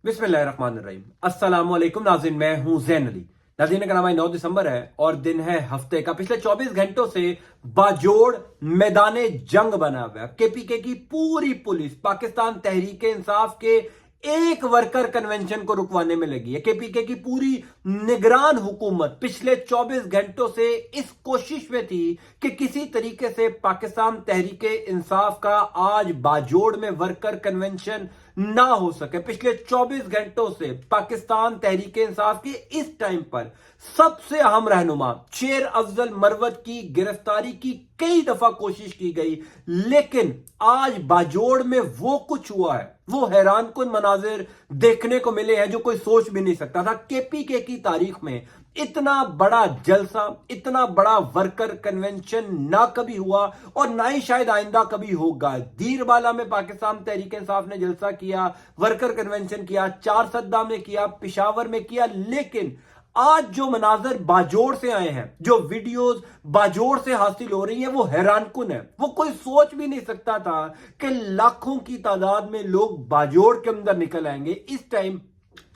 बिस्मिल्लाहिर्रहमानिर्रहीम। अस्सलाम वालेकुम नाज़रीन, मैं हूं ज़ैन अली। नाज़रीन का नाम 9 दिसंबर है और दिन है हफ्ते का। पिछले 24 घंटों से बाजोड़ मैदाने जंग बना हुआ है। केपीके की पूरी पुलिस पाकिस्तान तहरीक इंसाफ के एक वर्कर कन्वेंशन को रुकवाने में लगी है। केपीके की पूरी निगरान हुकूमत पिछले 24 घंटों से इस कोशिश में थी कि किसी तरीके से पाकिस्तान तहरीक इंसाफ का आज बाजोड़ में वर्कर कन्वेंशन ना हो सके। पिछले 24 घंटों से पाकिस्तान तहरीक इंसाफ के इस टाइम पर सबसे अहम रहनुमा शेर अफजल मरवत की गिरफ्तारी की कई दफा कोशिश की गई, लेकिन आज बाजोड़ में वो कुछ हुआ है, वो हैरानकुन मनाजिर देखने को मिले हैं जो कोई सोच भी नहीं सकता था। केपीके की तारीख में इतना बड़ा जलसा, इतना बड़ा वर्कर कन्वेंशन ना कभी हुआ और ना ही शायद आइंदा कभी होगा। दीरबाला में पाकिस्तान तहरीक इंसाफ ने जलसा किया, वर्कर कन्वेंशन किया, चारसद्दा में किया, पिशावर में किया, लेकिन आज जो मनाजर बाजोड़ से आए हैं, जो वीडियोस बाजोड़ से हासिल हो रही हैं, वो हैरानकुन है। वो कोई सोच भी नहीं सकता था कि लाखों की तादाद में लोग बाजोड़ के अंदर निकल आएंगे। इस टाइम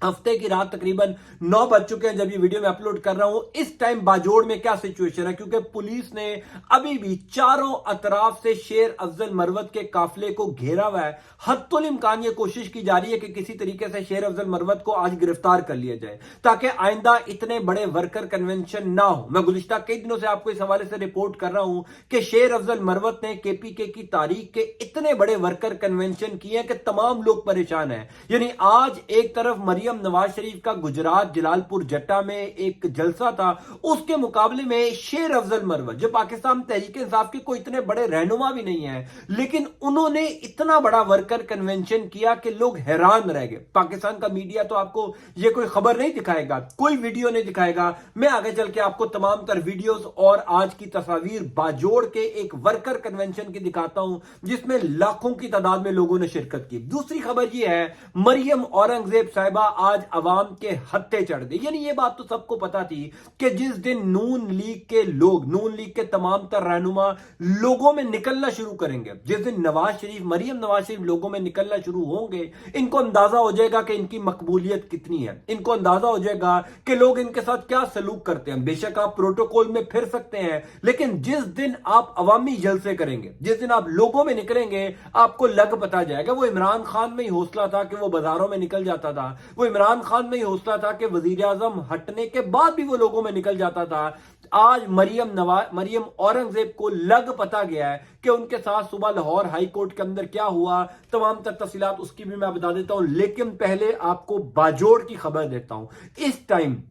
हफ्ते की रात तकरीबन 9 बज चुके हैं जब ये वीडियो मैं अपलोड कर रहा हूं। इस टाइम बाजोड़ में क्या सिचुएशन है, क्योंकि पुलिस ने अभी भी चारों अतराफ से शेर अफजल मरवत के काफिले को घेरा हुआ है। हत्तुल इम्कान ये कोशिश की जा रही है कि किसी तरीके से शेर अफजल मरवत को आज गिरफ्तार कर लिया जाए ताकि आइंदा इतने बड़े वर्कर कन्वेंशन ना हो। मैं गुज़िश्ता कई दिनों से आपको इस हवाले से रिपोर्ट कर रहा हूं कि शेर अफजल मरवत ने केपीके की तारीख के इतने बड़े वर्कर कन्वेंशन किए हैं कि तमाम लोग परेशान हैं। यानी आज एक तरफ मरियम नवाज शरीफ का गुजरात जलालपुर जट्टा में एक जलसा था, उसके मुकाबले में शेर अफजल मरवत जो पाकिस्तान तहरीक इंसाफ के कोई इतने बड़े रहनुमा भी नहीं है, लेकिन उन्होंने इतना बड़ा वर्कर कन्वेंशन किया कि लोग हैरान रह गए। पाकिस्तान का मीडिया तो आपको ये कोई खबर नहीं दिखाएगा, कोई वीडियो नहीं दिखाएगा। मैं आगे चल के आपको तमाम तर वीडियोस और आज की तस्वीर बाजोड़ के एक वर्कर कन्वेंशन की दिखाता हूं जिसमें लाखों की तादाद में लोगों ने शिरकत की। दूसरी खबर यह है, मरियम औरंगजेब साहिबा आज अवाम के हत्थे चढ़ गई। यानी ये बात तो सबको पता थी कि जिस दिन नून लीग के लोग, नून लीग के तमाम तर रहनुमा लोगों में निकलना शुरू करेंगे, जिस दिन नवाज शरीफ, मरियम नवाज शरीफ लोगों में निकलना शुरू होंगे, इनको अंदाजा हो जाएगा कि इनकी मकबूलियत कितनी है। इनको अंदाजा हो जाएगा कि लोग इनके साथ क्या सलूक करते हैं। बेशक आप प्रोटोकॉल में फिर सकते हैं, लेकिन जिस दिन आप अवामी जलसे करेंगे, जिस दिन आप लोगों में निकलेंगे, आपको लग पता जाएगा। वो इमरान खान में ही हौसला था कि वो बाजारों में निकल जाता था, वो इमरान खान में ही हौसला था कि वजीर आजम हटने के बाद भी वो लोगों में निकल जाता था। आज मरियम औरंगजेब को लग पता गया है कि उनके साथ सुबह लाहौर हाई कोर्ट के अंदर क्या हुआ, तमाम तर तफसीलात उसकी भी मैं बता देता हूं। लेकिन पहले आपको बाजोड़ की खबर देता हूं। इस टाइम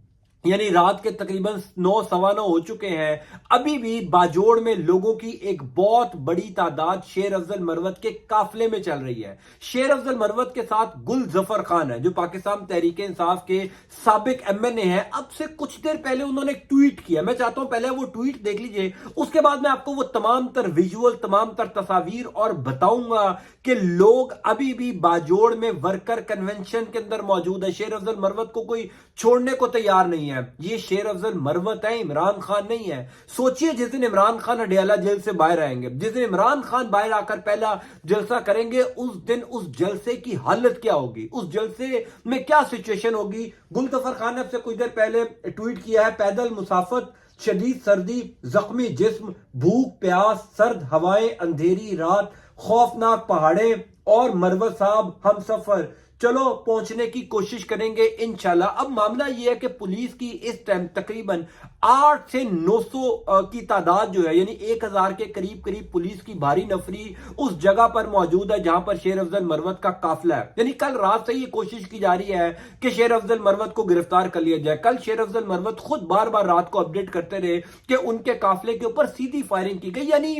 यानी रात के तकरीबन 9 सवा 9 हो चुके हैं, अभी भी बाजोड़ में लोगों की एक बहुत बड़ी तादाद शेर अफजल मरवत के काफिले में चल रही है। शेर अफजल मरवत के साथ गुल जफर खान है जो पाकिस्तान तहरीक इंसाफ के साबिक एमएनए हैं। अब से कुछ देर पहले उन्होंने एक ट्वीट किया, मैं चाहता हूं पहले वो ट्वीट देख लीजिए, उसके बाद मैं आपको वो तमाम तर विजुअल, तमाम तर तस्वीर और बताऊंगा कि लोग अभी भी बाजोड़ में वर्कर कन्वेंशन के अंदर मौजूद है। शेर अफजल मरवत को कोई छोड़ने को तैयार नहीं है। ये शेर अफजल मरवत है, इमरान खान नहीं है। सोचिए जिस दिन इमरान खान अडियाला जेल से बाहर आएंगे, जिस दिन इमरान खान बाहर आकर पहला जलसा करेंगे, उस दिन उस जलसे की हालत क्या होगी, उस जलसे में क्या सिचुएशन होगी। गुलजफर खान ने अब से कुछ देर पहले ट्वीट किया है, पैदल मुसाफत, शदीद सर्दी, जख्मी जिस्म, भूख प्यास, सर्द हवाएं, अंधेरी रात, खौफनाक पहाड़े और मरवत साहब हम सफर, चलो पहुंचने की कोशिश करेंगे इंशाल्लाह। अब मामला यह है कि पुलिस की इस टाइम तकरीबन 8 से 900 की तादाद जो है, यानी 1000 के करीब करीब पुलिस की भारी नफरी उस जगह पर मौजूद है जहां पर शेर अफजल मरवत का काफिला है। यानी कल रात से ये कोशिश की जा रही है कि शेर अफजल मरवत को गिरफ्तार कर लिया जाए। कल शेर अफजल मरवत खुद बार बार रात को अपडेट करते रहे कि उनके काफिले के ऊपर सीधी फायरिंग की गई। यानी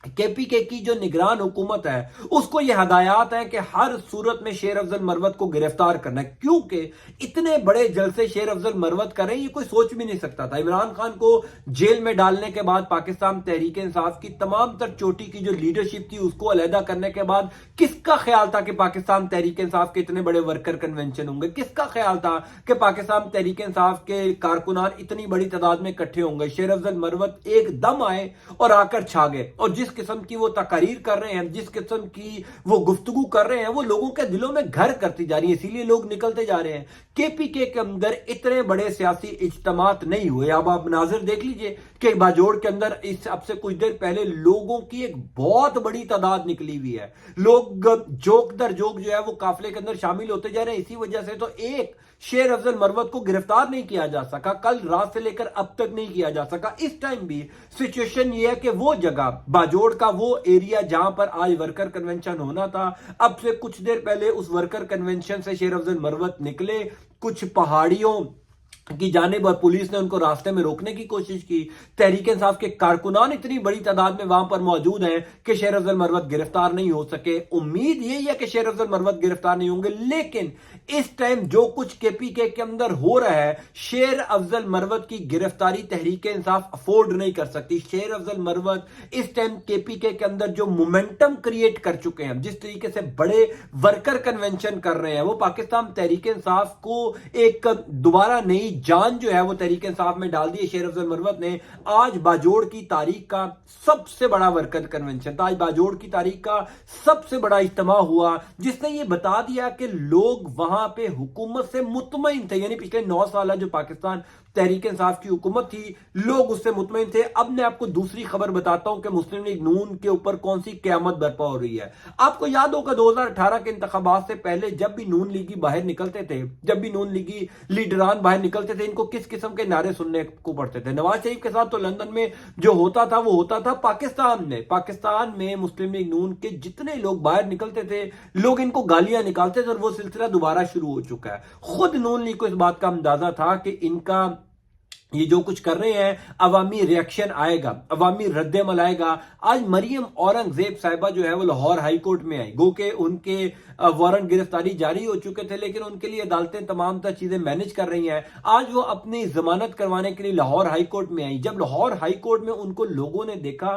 केपीके की जो निगरान हुकूमत है उसको यह हदायत है कि हर सूरत में शेर अफजल मरवत को गिरफ्तार करना है, क्योंकि इतने बड़े जलसे शेर अफजल मरवत कर रहे हैं, ये कोई सोच भी नहीं सकता था। इमरान खान को जेल में डालने के बाद पाकिस्तान तहरीक इंसाफ की तमाम तर चोटी की जो लीडरशिप थी उसको अलहदा करने के बाद किसका ख्याल था कि पाकिस्तान तहरीक इंसाफ के इतने बड़े वर्कर कन्वेंशन होंगे? किसका ख्याल था कि पाकिस्तान तहरीक इंसाफ के कारकुनान इतनी बड़ी तादाद में इकट्ठे होंगे? शेर अफजल मरवत एकदम आए और आकर छा गए, और जिस जिस किस्म की वो तकारीर कर रहे हैं, जिस किस्म की वो गुफ्तगू कर रहे हैं, वो लोगों के दिलों में घर करती जा रही है, इसीलिए लोग निकलते जा रहे हैं। केपीके के अंदर इतने बड़े सियासी इज्तिमात नहीं हुए। अब आप नाज़िर देख लीजिए कि बाजोड़ के अंदर इस अब से कुछ देर पहले लोगों की एक बहुत बड़ी तादाद निकली हुई है। लोग जोक दर जोक जो है वो काफिले के अंदर शामिल होते जा रहे हैं। इसी वजह से तो एक शेर अफजल मरवत को गिरफ्तार नहीं किया जा सका, कल रात से लेकर अब तक नहीं किया जा सका। इस टाइम भी सिचुएशन ये है कि वो जगह बाजोड़ का वो एरिया जहां पर आज वर्कर कन्वेंशन होना था, अब से कुछ देर पहले उस वर्कर कन्वेंशन से शेर अफजल मरवत निकले, कुछ पहाड़ियों की जानिब और पुलिस ने उनको रास्ते में रोकने की कोशिश की। तहरीक इंसाफ के कारकुनान इतनी बड़ी तादाद में वहां पर मौजूद हैं कि शेर अफजल मरवत गिरफ्तार नहीं हो सके। उम्मीद यही है कि शेर अफजल मरवत गिरफ्तार नहीं होंगे, लेकिन इस टाइम जो कुछ केपीके के अंदर हो रहा है, शेर अफजल मरवत की गिरफ्तारी तहरीक इंसाफ अफोर्ड नहीं कर सकती। शेर अफजल मरवत इस टाइम केपीके के अंदर जो मोमेंटम क्रिएट कर चुके हैं, जिस तरीके से बड़े वर्कर कन्वेंशन कर रहे हैं, वो पाकिस्तान तहरीक इंसाफ को एक दोबारा नई जान जो है वो तहरीक इंसाफ में डाल दी है। शेर अफजल मरवत ने आज बाजोड़ की तारीख का सबसे बड़ा वर्कर कन्वेंशन था, आज बाजोड़ की तारीख का सबसे बड़ा इज्तिमा हुआ, जिसने ये बता दिया कि लोग वहां पे हुकूमत से मुतमईन थे। यानी पिछले 9 साल जो पाकिस्तान तहरीक इंसाफ की हुकूमत थी, लोग उससे मुतमईन थे। अब मैं आपको दूसरी खबर बताता हूं कि मुस्लिम लीग नून के ऊपर कौन सी क़यामत बर्पा हो रही है। आपको याद होगा 2018 के इंतखाबात से पहले जब भी नून लीगी बाहर निकलते थे, जब भी नून लीगी लीडरान बाहर निकलते थे, इनको किस किस्म के नारे सुनने को पड़ते थे। नवाज शरीफ के साथ तो लंदन में जो होता था वो होता था। पाकिस्तान में मुस्लिम लीग नून के जितने लोग बाहर निकलते थे, लोग इनको गालियां निकालते थे और वो सिलसिला दोबारा शुरू हो चुका है। खुद नून लीग को इस बात का अंदाजा था कि इनका ये जो कुछ कर रहे हैं अवामी रिएक्शन आएगा, अवामी रद्दमल आएगा। आज मरियम औरंगजेब साहिबा जो है वो लाहौर हाई कोर्ट में आई, गो के उनके वारंट गिरफ्तारी जारी हो चुके थे, लेकिन उनके लिए अदालतें तमाम तर चीजें मैनेज कर रही हैं। आज वो अपनी जमानत करवाने के लिए लाहौर हाई कोर्ट में आई। जब लाहौर हाई कोर्ट में उनको लोगों ने देखा,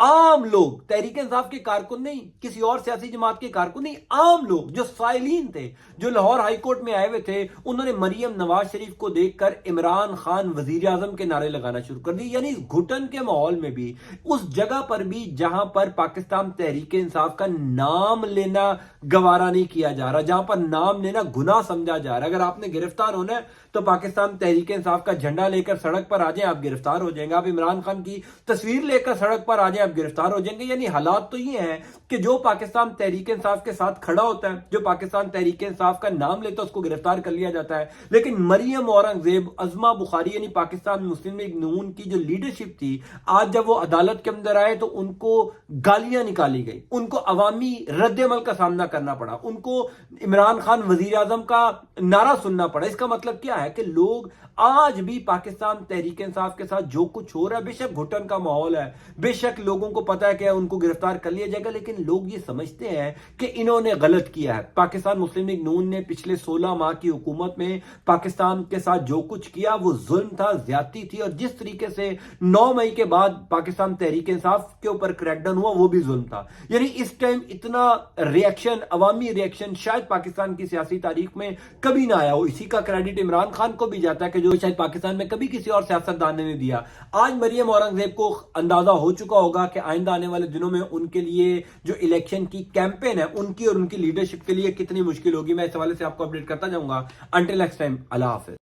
आम लोग, तहरीक इंसाफ के कारकुन नहीं, किसी और सियासी जमात के कारकुन नहीं, आम लोग जो साइलीन थे, जो लाहौर हाई कोर्ट में आए हुए थे, उन्होंने मरियम नवाज शरीफ को देखकर इमरान खान वजीर आजम के नारे लगाना शुरू कर दिए। यानी घुटन के माहौल में भी, उस जगह पर भी जहां पर पाकिस्तान तहरीक इंसाफ का नाम लेना गवारा नहीं किया जा रहा, जहां पर नाम लेना गुनाह समझा जा रहा है। अगर आपने गिरफ्तार होना है तो पाकिस्तान तहरीक इंसाफ का झंडा लेकर सड़क पर आ जाएं, आप गिरफ्तार हो जाएंगे। आप इमरान खान की तस्वीर लेकर सड़क पर आ जाएं, आप गिरफ्तार हो जाएंगे। यानी हालात तो ये हैं कि जो पाकिस्तान तहरीक इंसाफ के साथ खड़ा होता है, जो पाकिस्तान तहरीक इंसाफ का नाम लेता है, उसको गिरफ्तार कर लिया जाता है। लेकिन मरियम औरंगजेब, अजमा बुखारी, यानी पाकिस्तान मुस्लिम लीग नून की जो लीडरशिप थी, आज जब वो अदालत के अंदर आए तो उनको गालियां निकाली गई, उनको अवामी रद्दमल का सामना करना पड़ा, उनको इमरान खान वजीर आजम का नारा सुनना पड़ा। इसका मतलब क्या है कि लोग आज भी पाकिस्तान तहरीक इंसाफ के साथ जो कुछ हो रहा है, बेशक घुटन का माहौल है, बेशक लोगों को पता है कि उनको गिरफ्तार कर लिया जाएगा, लेकिन लोग ये समझते हैं कि इन्होंने गलत किया है। पाकिस्तान मुस्लिम लीग नून ने पिछले 16 माह की हुकूमत में पाकिस्तान के साथ जो कुछ किया वो जुल्म था, ज्यादती थी, और जिस तरीके से 9 मई के बाद पाकिस्तान तहरीक इंसाफ के ऊपर क्रैकडाउन हुआ वो भी जुल्म था। यानी इस टाइम इतना रिएक्शन, अवामी रिएक्शन शायद पाकिस्तान की सियासी तारीख में कभी ना आया हो। इसी का क्रेडिट इमरान खान को भी जाता है कि जो शायद पाकिस्तान में कभी किसी और सियासतदान ने नहीं दिया। आज मरियम औरंगजेब को अंदाजा हो चुका होगा कि आइंदा आने वाले दिनों में उनके लिए जो इलेक्शन की कैंपेन है, उनकी और उनकी लीडरशिप के लिए कितनी मुश्किल होगी। मैं इस हवाले से आपको अपडेट करता जाऊंगा। अंटिल नेक्स्ट टाइम, अल्लाह हाफिज।